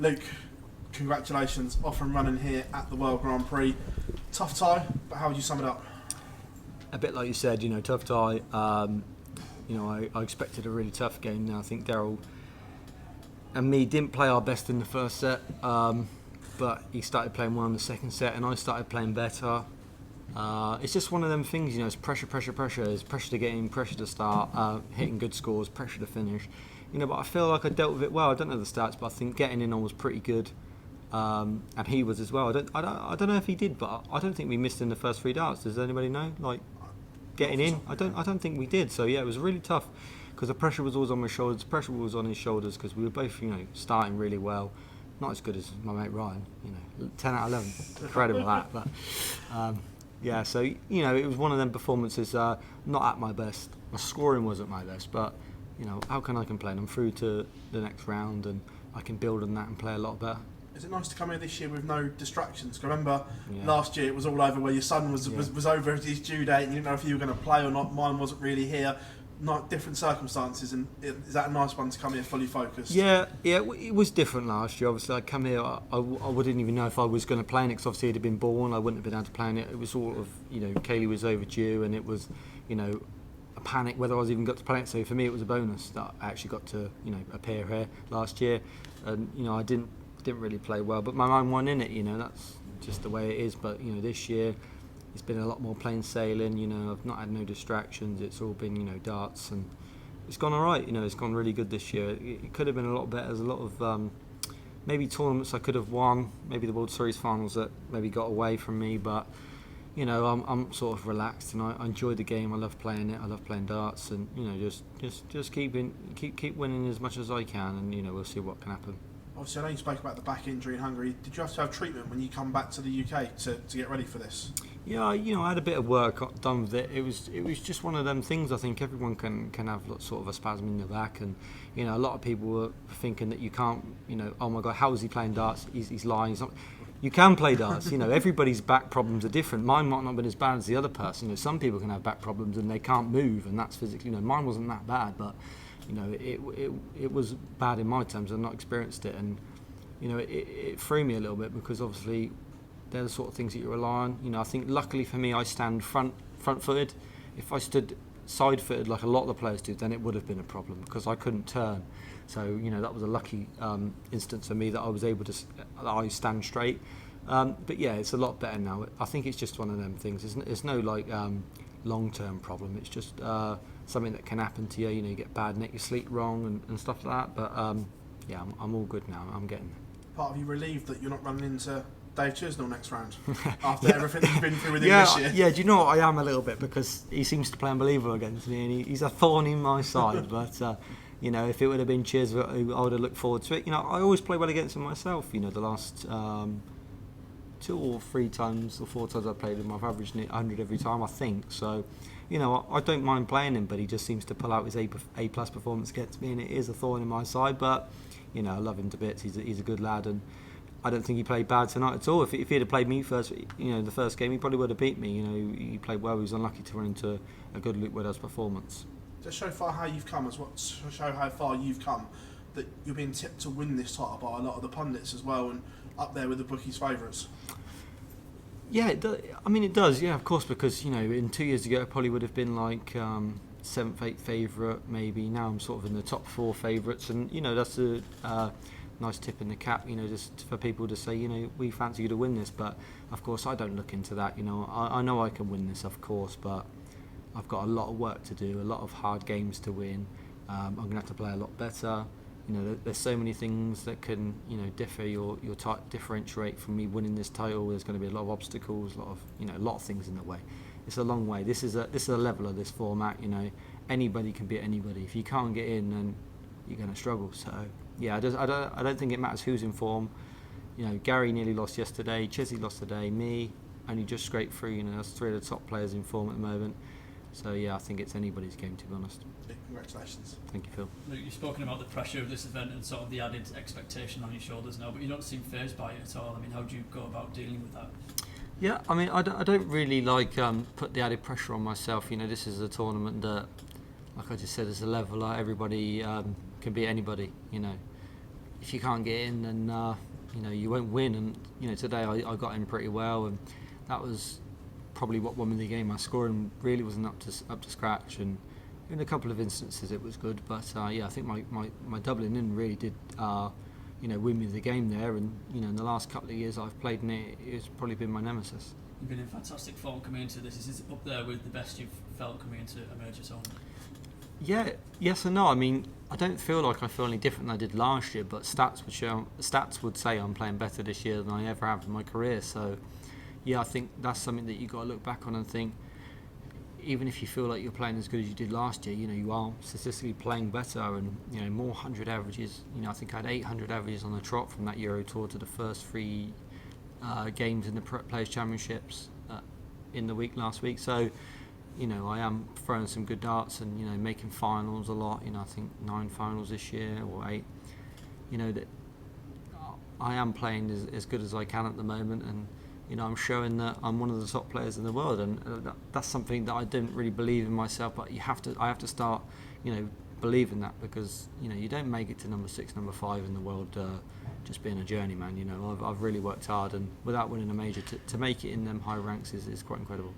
Luke, congratulations, off and running here at the World Grand Prix. Tough tie, but how would you sum it up? A bit like you said, tough tie. I expected a really tough game. Now I think Daryl and me didn't play our best in the first set, but he started playing well in the second set, and I started playing better. It's just one of them things, it's pressure. It's pressure to get in, pressure to start, hitting good scores, pressure to finish. But I feel like I dealt with it well. I don't know the stats, but I think getting in on was pretty good, and he was as well. I don't know if he did, but I don't think we missed in the first 3 darts. Does anybody know? Like getting in, I don't think we did. So yeah, it was really tough because the pressure was always on my shoulders. The pressure was on his shoulders because we were both, starting really well. Not as good as my mate Ryan. 10 out of 11, incredible that. But yeah, so it was one of them performances. Not at my best. My scoring wasn't my best, but how can I complain? I'm through to the next round, and I can build on that and play a lot better. Is it nice to come here this year with no distractions? 'Cause I remember last year it was all over where your son was over his due date, and you didn't know if you were going to play or not. Mine wasn't really here. Not different circumstances, and is that a nice one to come here fully focused? Yeah, it was different last year. Obviously, I'd come here, I wouldn't even know if I was going to play in it because obviously he'd have been born. I wouldn't have been able to play in it. It was sort of, Kaylee was overdue, and it was, a panic whether I was even got to play it. So for me, it was a bonus that I actually got to, appear here last year, and I didn't really play well, but my mind won in it. That's just the way it is. But this year, it's been a lot more plain sailing. I've not had no distractions. It's all been darts, and it's gone all right. It's gone really good this year. It could have been a lot better. There's a lot of maybe tournaments I could have won. Maybe the World Series finals that maybe got away from me, but. I'm sort of relaxed, and I enjoy the game. I love playing it. I love playing darts, and just keep winning as much as I can, and we'll see what can happen. Obviously, I know you spoke about the back injury in Hungary. Did you have to have treatment when you come back to the UK to get ready for this? Yeah, I had a bit of work done with it. It was just one of them things. I think everyone can have sort of a spasm in the back, and a lot of people were thinking that you can't. Oh my God, how is he playing darts? He's lying. You can play darts. Everybody's back problems are different. Mine might not have been as bad as the other person. Some people can have back problems and they can't move, and that's physically. Mine wasn't that bad, but it was bad in my terms. I've not experienced it, and it threw me a little bit because obviously they're the sort of things that you rely on. I think luckily for me, I stand front-footed. If I stood side-footed like a lot of the players do, then it would have been a problem because I couldn't turn. So that was a lucky instance for me that I was able to I stand straight. But yeah, it's a lot better now. I think it's just one of them things. It's no long-term problem. It's just something that can happen to you. You get bad neck, you sleep wrong and stuff like that. But yeah, I'm all good now. I'm getting there. Part of you relieved that you're not running into Dave Chisnall next round after everything you've been through with him this year? Yeah, do you know what? I am a little bit because he seems to play unbelievable against me, and he's a thorn in my side. But if it would have been Chizzy, I would have looked forward to it. I always play well against him myself. The last 2 or 3 times or 4 times I've played him, I've averaged 100 every time, I think. So, I don't mind playing him, but he just seems to pull out his A+ performance against me, and it is a thorn in my side. But I love him to bits. He's a good lad, and I don't think he played bad tonight at all. If he'd have played me first, the first game, he probably would have beat me. He played well. He was unlucky to run into a good Luke Widdow's performance. Just show how far you've come, that you're being tipped to win this title by a lot of the pundits as well, and up there with the bookies' favourites. Yeah, it does. I mean, it does. Yeah, of course, because in 2 years ago, it probably would have been like 7th, 8th favourite, maybe. Now I'm sort of in the top 4 favourites, and that's a nice tip in the cap. Just for people to say, we fancy you to win this. But of course, I don't look into that. I know I can win this, of course, but I've got a lot of work to do, a lot of hard games to win. I'm going to have to play a lot better. There's so many things that can, differ your differentiate from me winning this title. There's going to be a lot of obstacles, a lot of things in the way. It's a long way. This is a level of this format. Anybody can beat anybody. If you can't get in, then you're going to struggle. So yeah, I don't think it matters who's in form. Gary nearly lost yesterday. Chizzy lost today. Me only just scraped through. That's 3 of the top players in form at the moment. So yeah, I think it's anybody's game, to be honest. Congratulations. Thank you, Phil. Luke, you've spoken about the pressure of this event and sort of the added expectation on your shoulders now, but you don't seem fazed by it at all. I mean, how do you go about dealing with that? Yeah, I mean, I don't really put the added pressure on myself. This is a tournament that, like I just said, is a leveler. Everybody can beat anybody. if you can't get in, then you won't win. And today I got in pretty well, and that was probably what won me the game. My scoring really wasn't up to scratch, and in a couple of instances it was good, but I think my doubling in really did win me the game there. And in the last couple of years I've played in it, it's probably been my nemesis. You've been in fantastic form coming into this. Is it up there with the best you've felt coming into a major tournament? Yeah, yes and no. I mean, I don't feel like I feel any different than I did last year, but stats would say I'm playing better this year than I ever have in my career. So, yeah, I think that's something that you've got to look back on and think, even if you feel like you're playing as good as you did last year, you are statistically playing better, and more 100 averages. I think I had 800 averages on the trot from that Euro Tour to the first 3 games in the Players Championships in the week last week. So, I am throwing some good darts and making finals a lot. I think 9 finals this year or 8. That I am playing as good as I can at the moment, and I'm showing that I'm one of the top players in the world, and that's something that I didn't really believe in myself. But I have to start, believing that, because you don't make it to number 6, number 5 in the world just being a journeyman. I've really worked hard, and without winning a major, to make it in them high ranks is quite incredible.